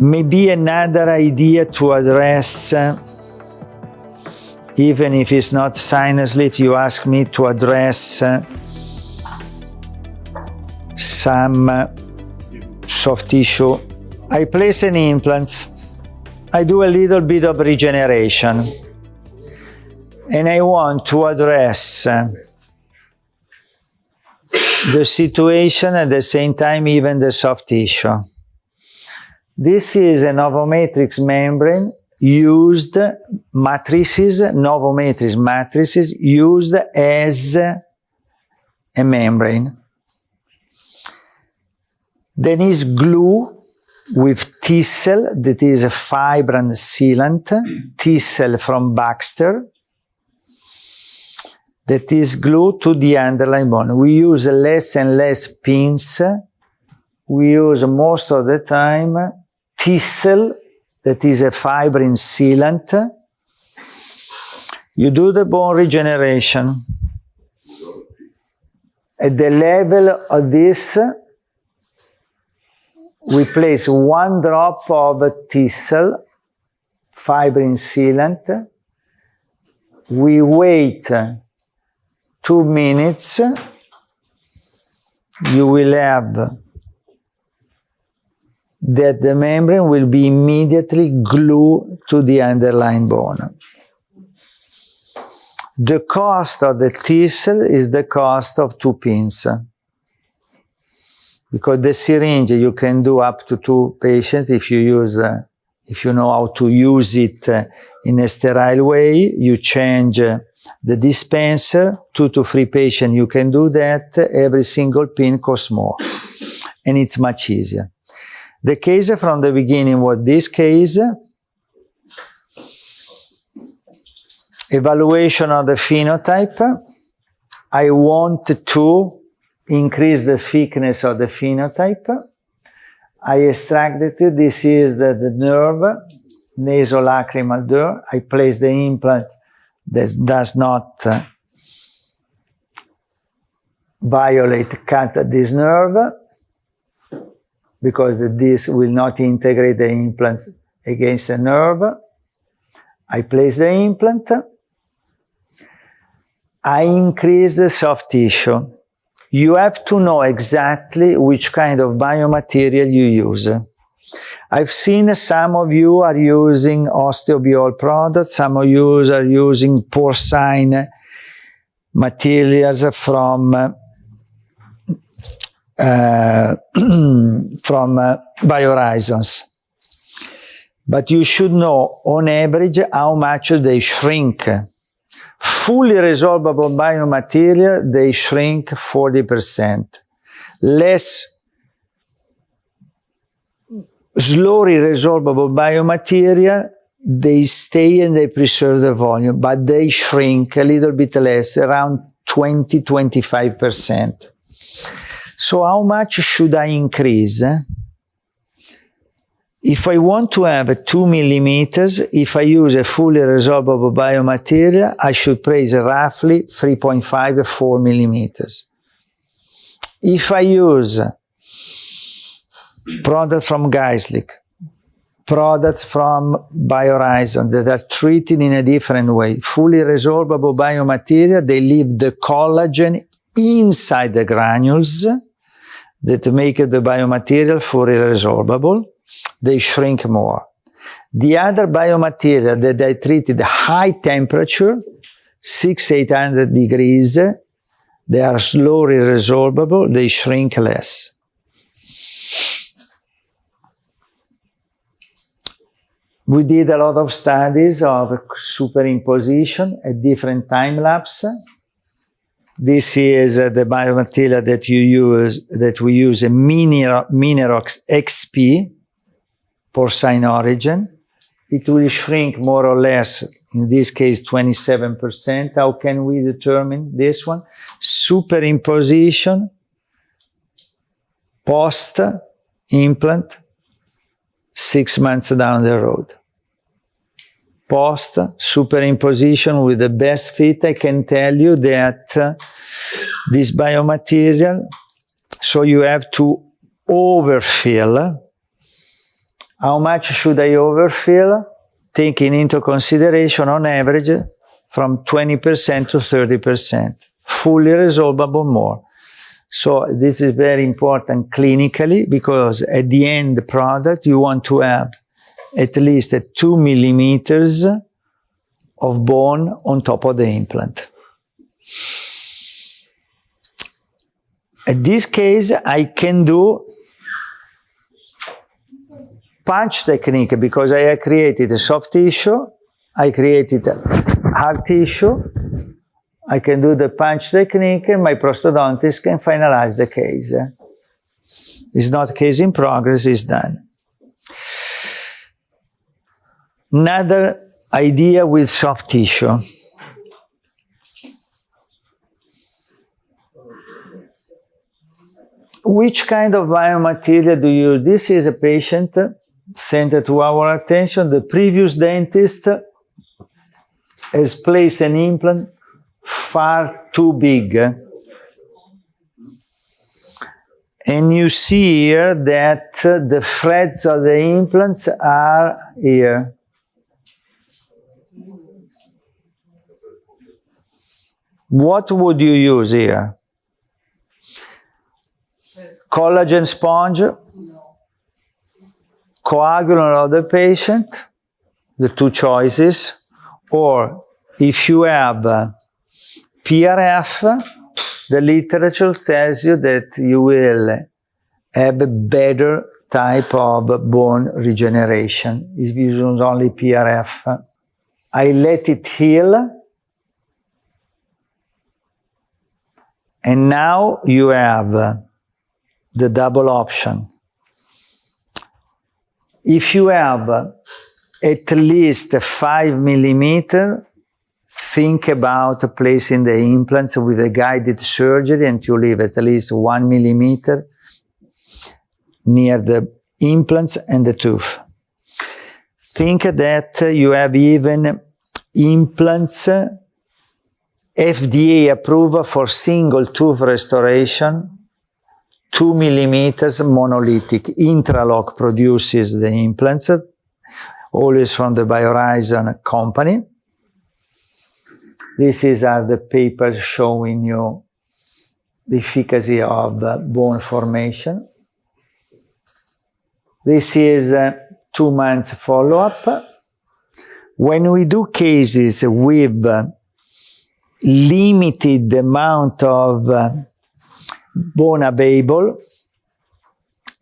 Maybe another idea to address, even if it's not sinus lift, you ask me to address some soft tissue. I place an implant. I do a little bit of regeneration. And I want to address the situation at the same time, even the soft tissue. This is a novomatrix membrane used, novomatrix matrices used as a membrane. Then is glue with tissel, that is a fibrin sealant, tissel from Baxter, that is glued to the underlying bone. We use less and less pins. We use most of the time tissel, that is a fibrin sealant. You do the bone regeneration. At the level of this, we place 1 drop of tissel, fibrin sealant. We wait 2 minutes. You will have that the membrane will be immediately glued to the underlying bone. The cost of the tissel is the cost of 2 pins. Because the syringe, you can do up to 2 patients if you know how to use it in a sterile way. You change the dispenser, 2 to 3 patients, you can do that. Every single pin costs more. And it's much easier. The case from the beginning was this case. Evaluation of the phenotype. I want to increase the thickness of the phenotype. I extracted it. This is the nerve, nasolacrimal nerve. I place the implant that does not cut this nerve, because this will not integrate the implant against the nerve. I place the implant. I increase the soft tissue. You have to know exactly which kind of biomaterial you use. I've seen some of you are using osteobiol products, some of you are using porcine materials from Biohorizons. But you should know, on average, how much they shrink. Fully resorbable biomaterial, they shrink 40%. Less slowly resorbable biomaterial, they stay and they preserve the volume, but they shrink a little bit less, around 20-25%. So how much should I increase? If I want to have 2 millimeters, if I use a fully resorbable biomaterial, I should place roughly 3.5 to 4 millimeters. If I use products from Geislich, products from Biohorizons that are treated in a different way, fully resorbable biomaterial, they leave the collagen inside the granules that make the biomaterial fully resorbable. They shrink more. The other biomaterial that I treated high temperature, 600-800 degrees, they are slowly resorbable, they shrink less. We did a lot of studies of superimposition at different time lapse. This is the biomaterial that we use, a Minerox XP, porcine origin. It will shrink more or less, in this case 27%. How can we determine this one? Superimposition, post-implant, 6 months down the road. Post-superimposition with the best fit, I can tell you that this biomaterial, so you have to overfill. How much should I overfill? Taking into consideration, on average, from 20% to 30%. Fully resorbable more. So this is very important clinically, because at the end product you want to have at least 2 millimeters of bone on top of the implant. In this case, I can do punch technique, because I have created a soft tissue, I created hard tissue, I can do the punch technique, and my prosthodontist can finalize the case. It's not case in progress, it's done. Another idea with soft tissue. Which kind of biomaterial do you use? This is a patient sent to our attention. The previous dentist has placed an implant far too big. And you see here that the threads of the implants are here. What would you use here? Collagen sponge, coagulant of the patient, the two choices, or if you have PRF, the literature tells you that you will have a better type of bone regeneration if you use only PRF. I let it heal, and now you have the double option. If you have at least 5 millimeters, think about placing the implants with a guided surgery, and you leave at least 1 millimeter near the implants and the tooth. Think that you have even implants FDA approved for single tooth restoration, 2 millimeters monolithic. Intralock produces the implants, always from the BioHorizon company. These are the papers showing you the efficacy of bone formation. This is 2 months follow-up. When we do cases with limited amount of bone available,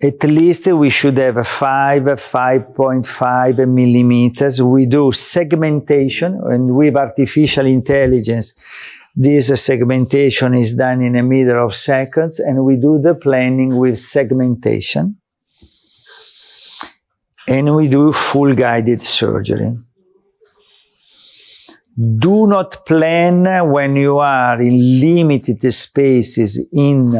at least we should have 5.5 millimeters. We do segmentation, and with artificial intelligence, this segmentation is done in a matter of seconds, and we do the planning with segmentation. And we do full guided surgery. Do not plan when you are in limited spaces in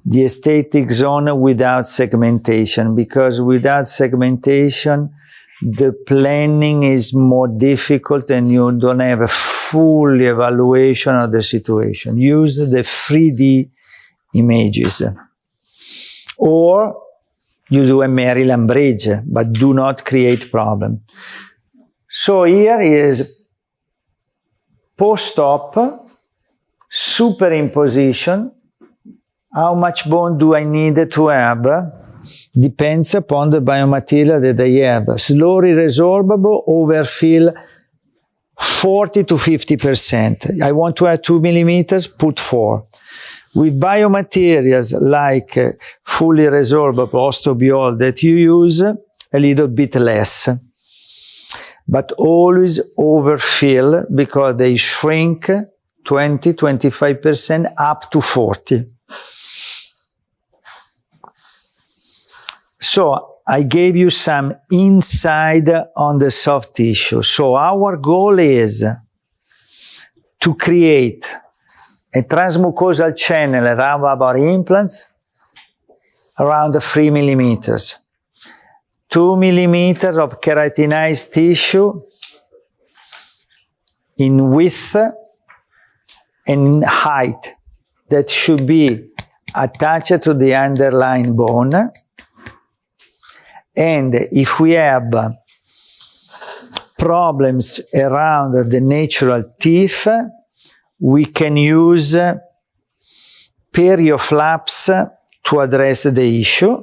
the aesthetic zone without segmentation, because without segmentation, the planning is more difficult and you don't have a full evaluation of the situation. Use the 3D images. Or you do a Maryland bridge, but do not create problem. So here is post-op, superimposition. How much bone do I need to have? Depends upon the biomaterial that I have. Slowly resorbable, overfill 40 to 50%. I want to have 2 millimeters, put 4. With biomaterials like fully resorbable osteobiol that you use, a little bit less. But always overfill, because they shrink 20-25% up to 40. So I gave you some insight on the soft tissue. So our goal is to create a transmucosal channel around our implants around 3 millimeters. 2 millimeters of keratinized tissue in width and in height that should be attached to the underlying bone, And if we have problems around the natural teeth, we can use perioflaps to address the issue.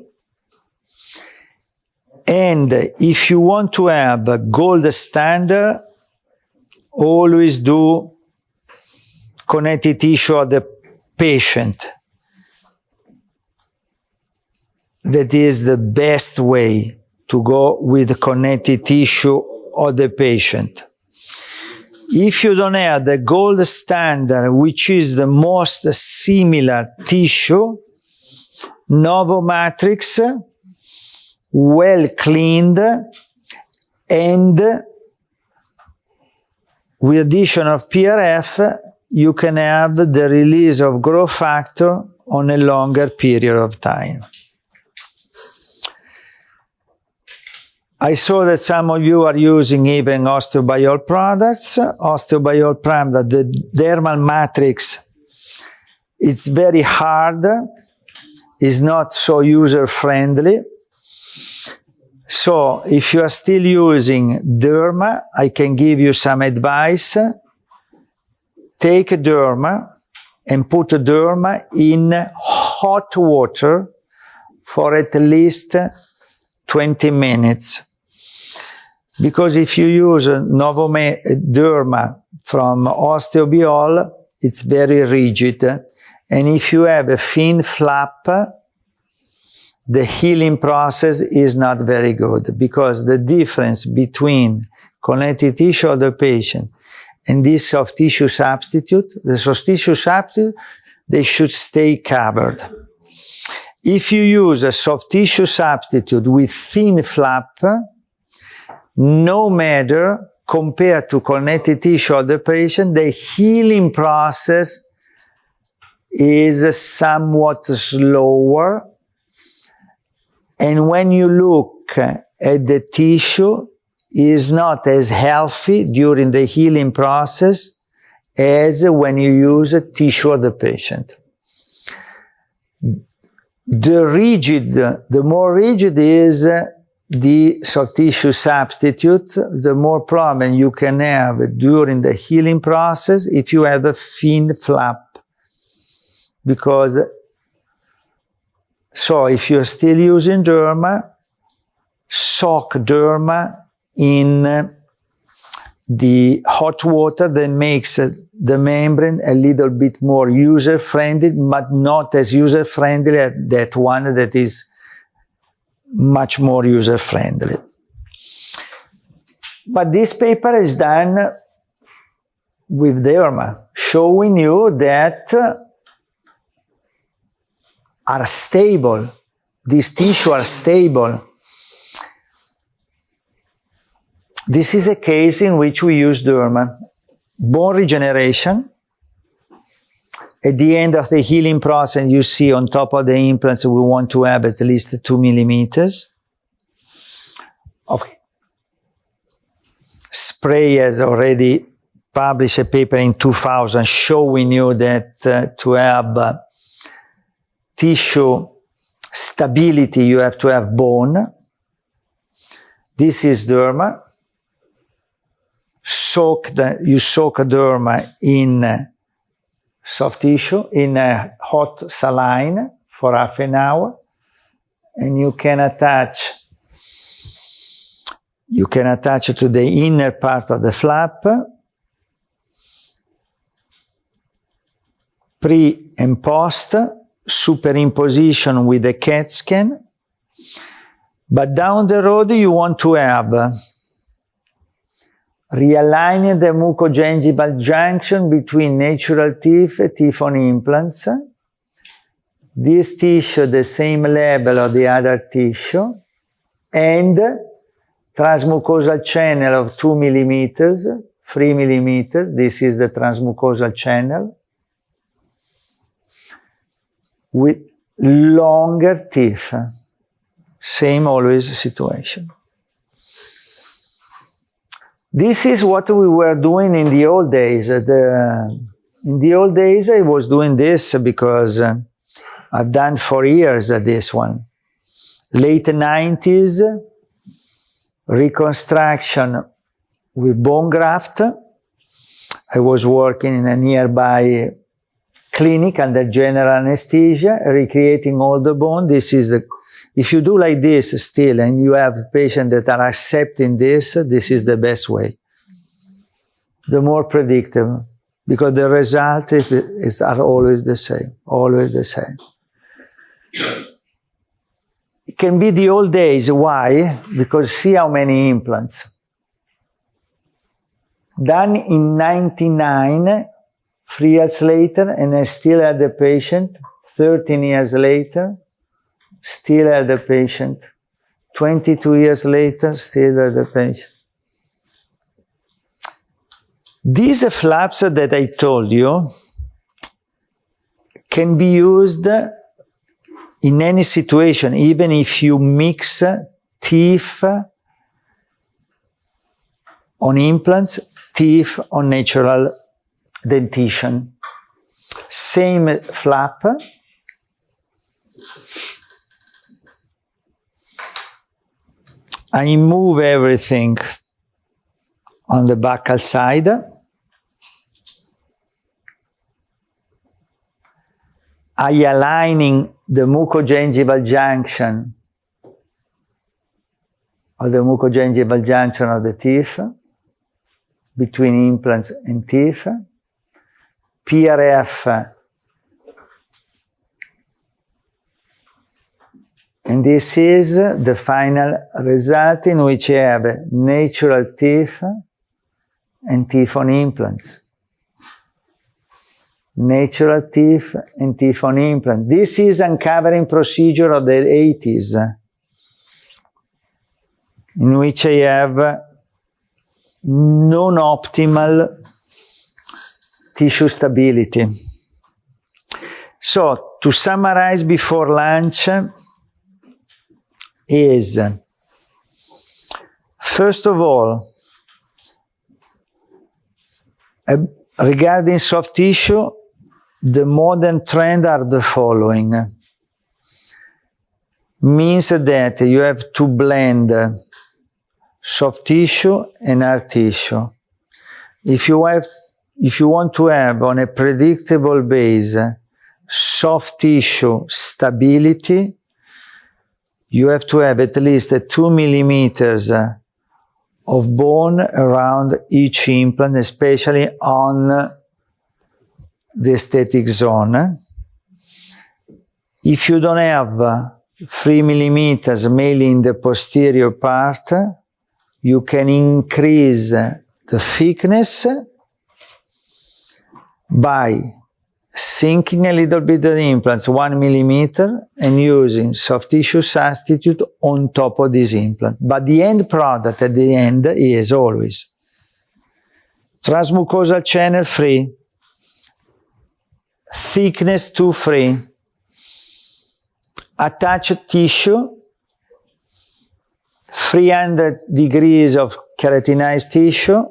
And if you want to have a gold standard, always do connective tissue of the patient. That is the best way to go with the connective tissue of the patient. If you don't have the gold standard, which is the most similar tissue, novo matrix, well cleaned, and with addition of PRF, you can have the release of growth factor on a longer period of time. I saw that some of you are using even osteobiol products. Osteobiol product, the dermal matrix, it's very hard, is not so user-friendly. So if you are still using derma, I can give you some advice. Take derma and put derma in hot water for at least 20 minutes. Because if you use derma from osteobiol, it's very rigid. And if you have a thin flap, the healing process is not very good, because the difference between connective tissue of the patient and this soft tissue substitute, the soft tissue substitute, they should stay covered. If you use a soft tissue substitute with thin flap, no matter compared to connective tissue of the patient, the healing process is somewhat slower. And when you look at the tissue, it is not as healthy during the healing process as when you use a tissue of the patient. The more rigid is the soft tissue substitute, the more problem you can have during the healing process if you have a thin flap. Because, so if you're still using derma, soak derma in the hot water that makes the membrane a little bit more user-friendly, but not as user-friendly as that one that is much more user-friendly. But this paper is done with derma, showing you that are stable. These tissues are stable. This is a case in which we use derma. Bone regeneration. At the end of the healing process, you see on top of the implants, we want to have at least 2 millimeters. Okay. Spray has already published a paper in 2000 showing you that to have tissue stability, you have to have bone. This is derma. You soak derma in soft tissue, in a hot saline for half an hour, and you can attach to the inner part of the flap, pre and post, superimposition with a CAT scan. But down the road you want to have realigning the mucogingival junction between natural teeth and teeth on implants. This tissue the same level of the other tissue, and transmucosal channel of 2 millimeters, 3 millimeters. This is the transmucosal channel with longer teeth. Same always situation. This is what we were doing in the old days. In the old days, I was doing this because I've done for years this one. late 90s, reconstruction with bone graft. I was working in a nearby clinic under general anesthesia, recreating all the bone. This is the, if you do like this still, and you have patients that are accepting this, this is the best way. The more predictable, because the result are always the same, always the same. It can be the old days. Why? Because see how many implants. Done in 99, 3 years later, and I still had the patient. 13 years later, still had the patient. 22 years later, still had the patient. These flaps that I told you can be used in any situation, even if you mix teeth on implants, teeth on natural dentition. Same flap. I move everything on the buccal side. I aligning the mucogingival junction of the teeth between implants and teeth. PRF, and this is the final result in which you have natural teeth and teeth on implants. Natural teeth and teeth on implant. This is uncovering procedure of the 80s, in which I have non-optimal tissue stability. So, to summarize before lunch is, first of all, regarding soft tissue, the modern trend are the following. Means that you have to blend soft tissue and hard tissue. If you want to have on a predictable base soft tissue stability, you have to have at least 2 millimeters of bone around each implant, especially on the aesthetic zone. If you don't have 3 millimeters, mainly in the posterior part, you can increase the thickness by sinking a little bit of the implants, 1 millimeter, and using soft tissue substitute on top of this implant. But the end product at the end is always transmucosal channel free, thickness 2 free, attached tissue, 300 degrees of keratinized tissue.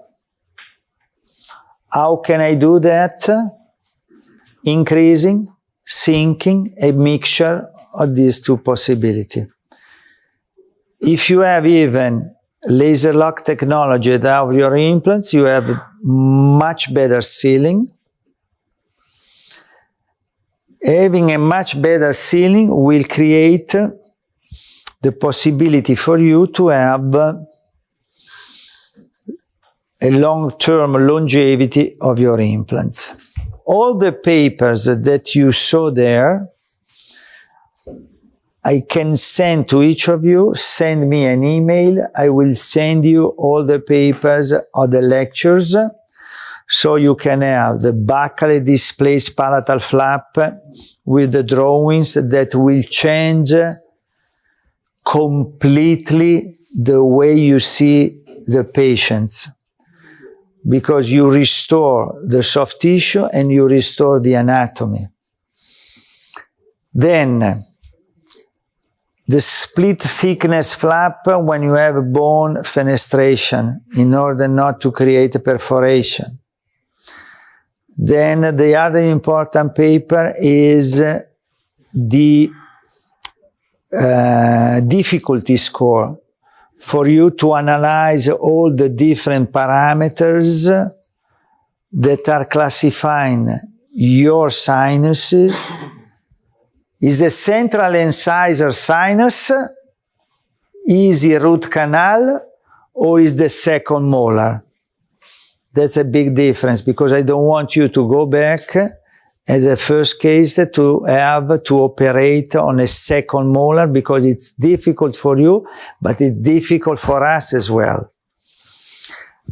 How can I do that? Increasing, sinking, a mixture of these two possibilities. If you have even laser lock technology of your implants, you have much better sealing. Having a much better sealing will create the possibility for you to have a long-term longevity of your implants. All the papers that you saw there, I can send to each of you. Send me an email. I will send you all the papers of the lectures, so you can have the buccally displaced palatal flap with the drawings that will change completely the way you see the patients, because you restore the soft tissue and you restore the anatomy. Then, the split thickness flap when you have bone fenestration in order not to create a perforation. Then the other important paper is the difficulty score for you to analyze all the different parameters that are classifying your sinuses. Is a central incisor sinus, easy root canal, or is the second molar? That's a big difference, because I don't want you to go back as a first case to have to operate on a second molar, because it's difficult for you, but it's difficult for us as well.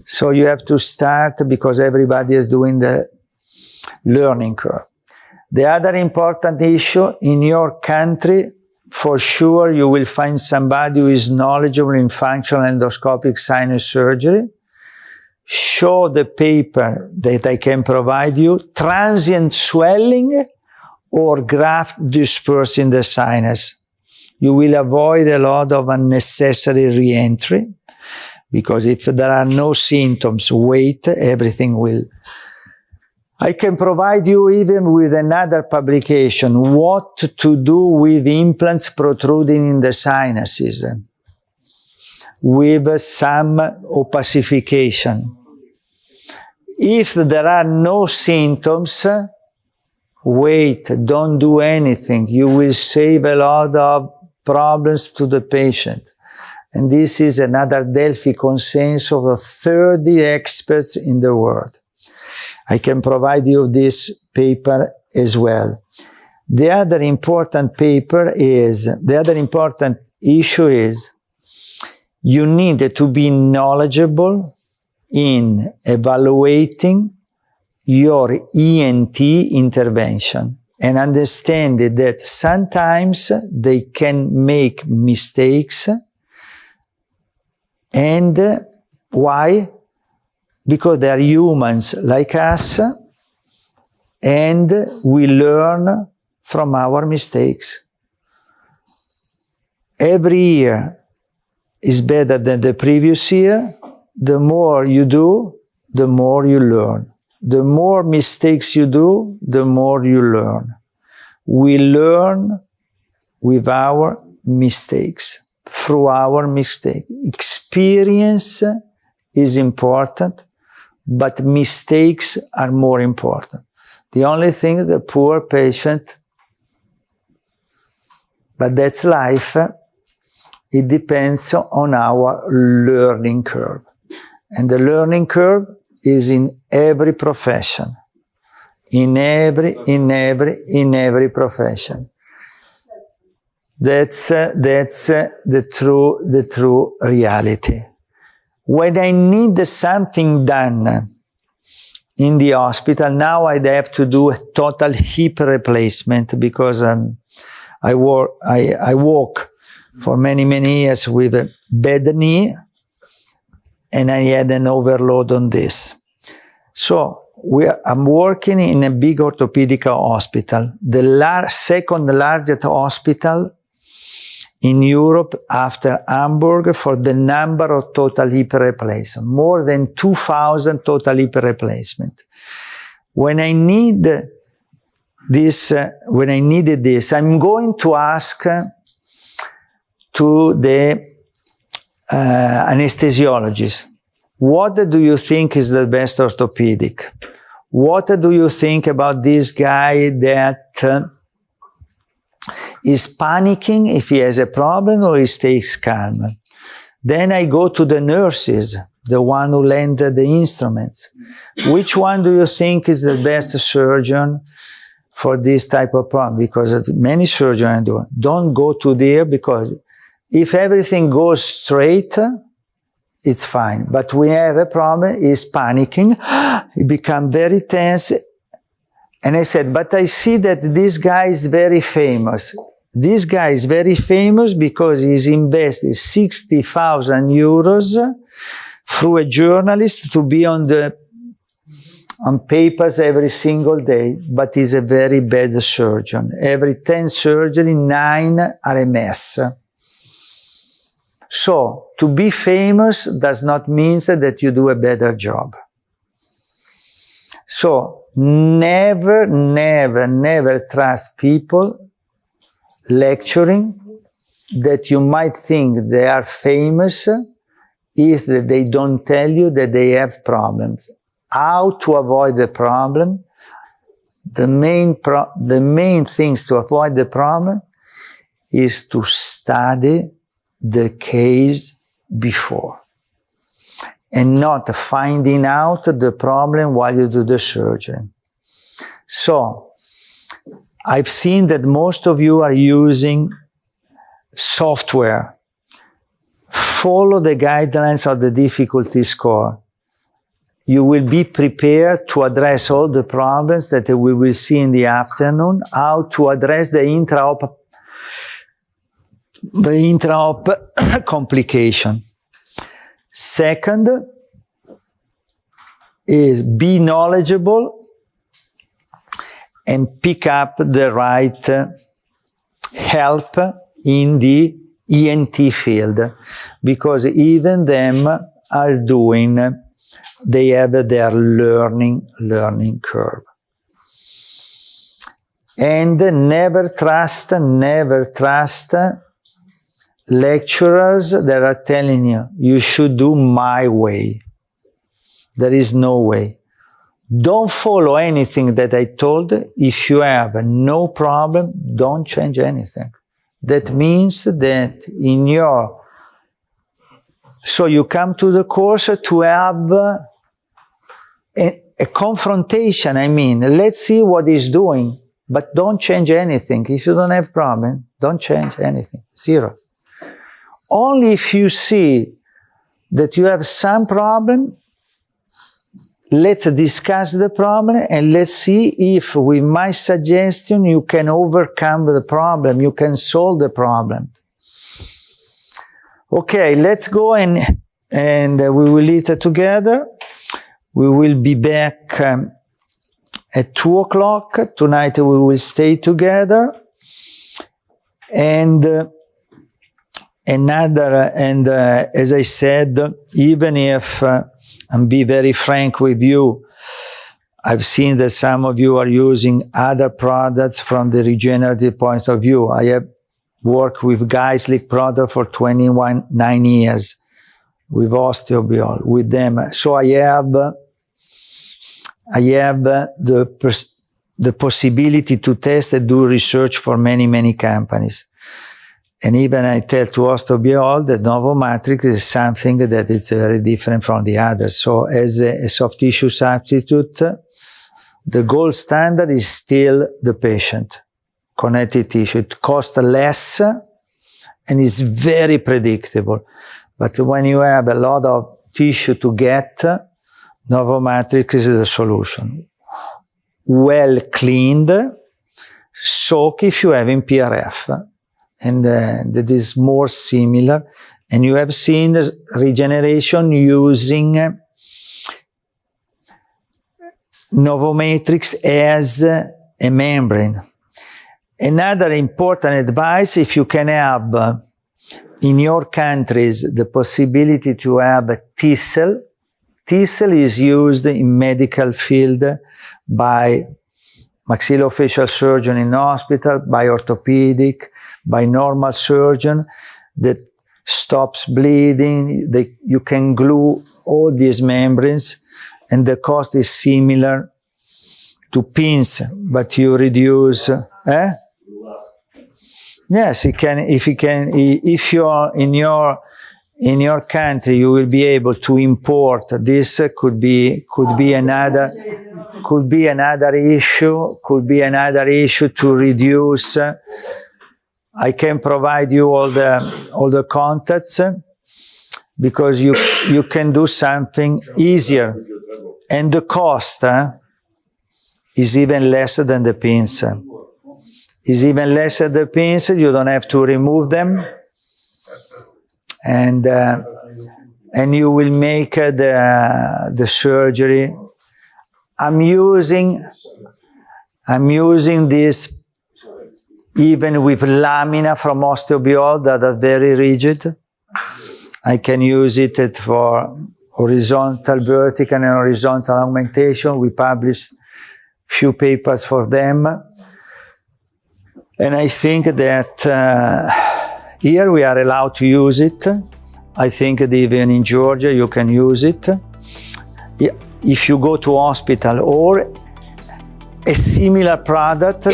So you have to start, because everybody is doing the learning curve. The other important issue in your country, for sure you will find somebody who is knowledgeable in functional endoscopic sinus surgery. Show the paper that I can provide you, transient swelling or graft dispersed in the sinus. You will avoid a lot of unnecessary re-entry, because if there are no symptoms, wait, everything will. I can provide you even with another publication, what to do with implants protruding in the sinuses, with some opacification. If there are no symptoms, wait, don't do anything. You will save a lot of problems to the patient. And this is another Delphi consensus of the 30 experts in the world. I can provide you this paper as well. The other important issue is, you need to be knowledgeable in evaluating your ENT intervention and understand that sometimes they can make mistakes. And why? Because they are humans like us, and we learn from our mistakes. Every year is better than the previous year. The more you do, the more you learn. The more mistakes you do, the more you learn. We learn with our mistakes, through our mistakes. Experience is important, but mistakes are more important. The only thing, the poor patient, but that's life. It depends on our learning curve. And the learning curve is in every profession. In every profession. That's the true reality. When I need something done in the hospital, now I have to do a total hip replacement, because I walk for many years with a bad knee, and I had an overload on this. So I'm working in a big orthopedic hospital, the second largest hospital in Europe after Hamburg for the number of total hip replacement, more than 2,000 total hip replacement. When I needed this, I'm going to ask to the anesthesiologist, what do you think is the best orthopedic? What do you think about this guy that is panicking if he has a problem, or he stays calm? Then I go to the nurses, the one who landed the instruments. Which one do you think is the best surgeon for this type of problem? Because many surgeons don't go to there, because if everything goes straight, it's fine. But we have a problem, he's panicking, he becomes very tense. And I said, but I see that this guy is very famous. This guy is very famous because he's invested 60,000 euros through a journalist to be on papers every single day, but he's a very bad surgeon. Every 10 surgery, 9 are a mess. So, to be famous does not mean that you do a better job. So, never trust people lecturing that you might think they are famous is that they don't tell you that they have problems. How to avoid the problem? The main things to avoid the problem is to study the case before and not finding out the problem while you do the surgery. So, I've seen that most of you are using software. Follow the guidelines of the difficulty score. You will be prepared to address all the problems that we will see in the afternoon, how to address the intra-op complication. Second is be knowledgeable and pick up the right help in the ENT field, because even them are they have their learning curve. And never trust lecturers that are telling you should do my way. There is no way. Don't follow anything that I told. If you have no problem, don't change anything. That means that so you come to the course to have a confrontation. I mean, let's see what he's doing, but don't change anything. If you don't have problem, don't change anything. Zero. Only if you see that you have some problem, let's discuss the problem and let's see if with my suggestion you can overcome the problem, you can solve the problem. Okay, let's go and we will eat together. We will be back at 2 o'clock. Tonight we will stay together. And as I said, even if and be very frank with you, I've seen that some of you are using other products from the regenerative point of view. I have worked with Geislich product for 9 years, with Osteobiol, with them. So I have the possibility to test and do research for many companies. And even I tell to Osteobiol that Novomatrix is something that is very different from the others. So as a soft tissue substitute, the gold standard is still the patient. Connective tissue. It costs less and is very predictable. But when you have a lot of tissue to get, Novomatrix is the solution. Well cleaned, soak if you have in PRF. And that is more similar. And you have seen regeneration using Novomatrix as a membrane. Another important advice, if you can have in your countries the possibility to have a T-cell. T-cell is used in medical field by maxillofacial surgeon in hospital, by orthopedic, by normal surgeon that stops bleeding. You can glue all these membranes and the cost is similar to pins, but you reduce, Yes, if you're in your country, you will be able to import. This could be another issue to reduce. I can provide you all the contacts because you can do something easier, and the cost is even less than the pins. Is even less than the pins. You don't have to remove them, and you will make the surgery. I'm using this even with lamina from Osteobiol that are very rigid. I can use it for horizontal, vertical, and horizontal augmentation. We published few papers for them. And I think that Here we are allowed to use it. I think that even in Georgia you can use it. If you go to hospital or a similar product,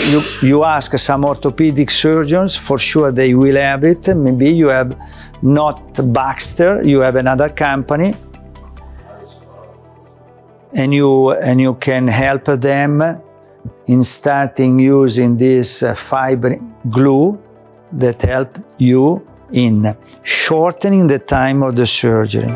you ask some orthopedic surgeons, for sure they will have it. Maybe you have not Baxter, you have another company, and you can help them in starting using this fiber glue that help you in shortening the time of the surgery.